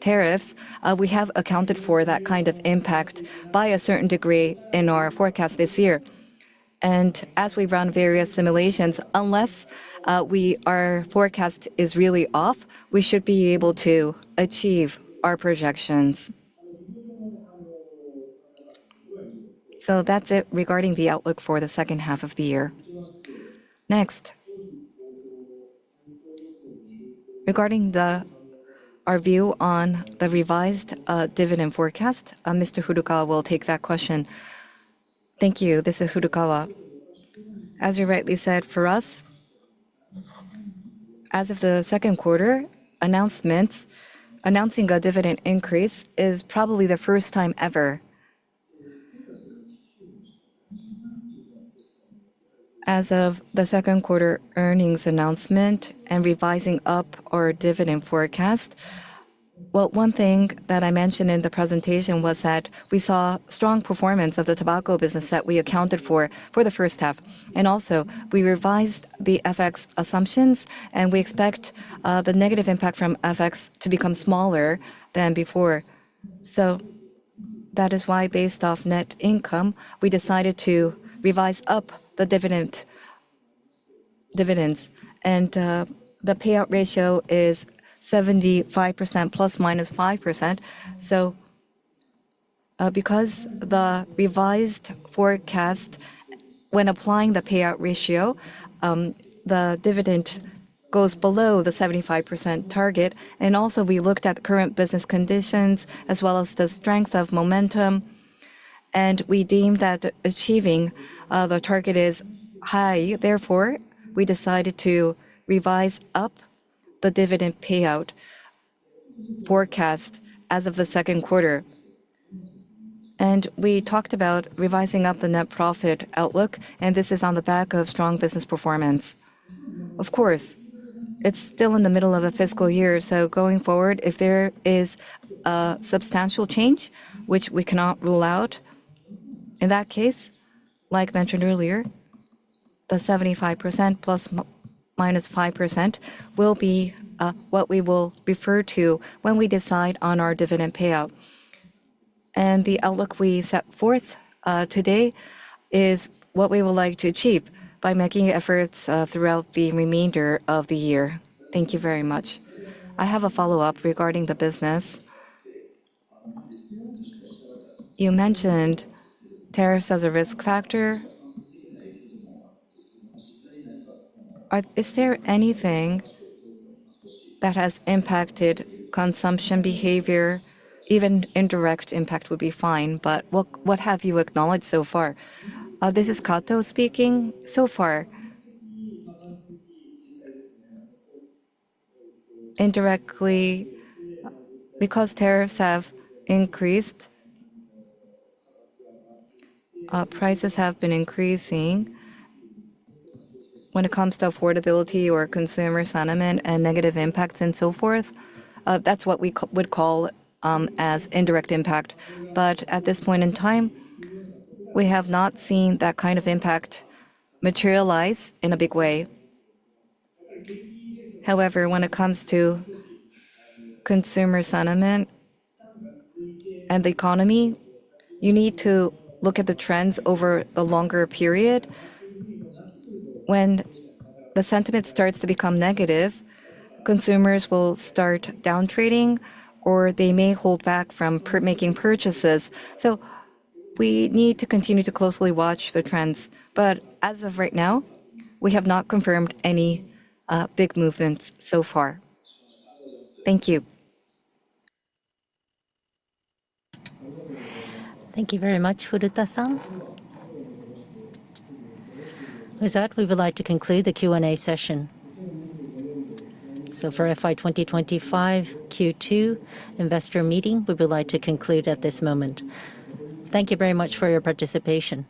tariffs, we have accounted for that kind of impact by a certain degree in our forecast this year. And as we run various simulations, unless our forecast is really off, we should be able to achieve our projections. So that's it regarding the outlook for the second half of the year. Next, regarding our view on the revised dividend forecast, Mr. Furukawa will take that question. Thank you. This is Furukawa. As you rightly said, for us, as of the second quarter, announcing a dividend increase is probably the first time ever. As of the second quarter earnings announcement and revising up our dividend forecast, well, one thing that I mentioned in the presentation was that we saw strong performance of the tobacco business that we accounted for the first half. And also, we revised the FX assumptions, and we expect the negative impact from FX to become smaller than before. So that is why, based off net income, we decided to revise up the dividends. And the payout ratio is 75% plus minus 5%. So because the revised forecast, when applying the payout ratio, the dividend goes below the 75% target. And also we looked at current business conditions as well as the strength of momentum. And we deemed that achieving the target is high. Therefore, we decided to revise up the dividend payout forecast as of the second quarter. And we talked about revising up the net profit outlook, and this is on the back of strong business performance. Of course, it's still in the middle of a fiscal year, so going forward, if there is a substantial change, which we cannot rule out, in that case, like mentioned earlier, the 75% plus minus 5% will be what we will refer to when we decide on our dividend payout. And the outlook we set forth today is what we would like to achieve by making efforts throughout the remainder of the year. Thank you very much. I have a follow-up regarding the business. You mentioned tariffs as a risk factor. Is there anything that has impacted consumption behavior? Even indirect impact would be fine, but what have you acknowledged so far? This is Kato speaking. So far, indirectly, because tariffs have increased, prices have been increasing. When it comes to affordability or consumer sentiment and negative impacts and so forth, that's what we would call as indirect impact. But at this point in time, we have not seen that kind of impact materialize in a big way. However, when it comes to consumer sentiment and the economy, you need to look at the trends over the longer period. When the sentiment starts to become negative, consumers will start down trading or they may hold back from making purchases. So we need to continue to closely watch the trends. But as of right now, we have not confirmed any big movements so far. Thank you. Thank you very much, Furuta-san. With that, we would like to conclude the Q&A session. So for FY 2025 Q2 investor meeting, we would like to conclude at this moment. Thank you very much for your participation.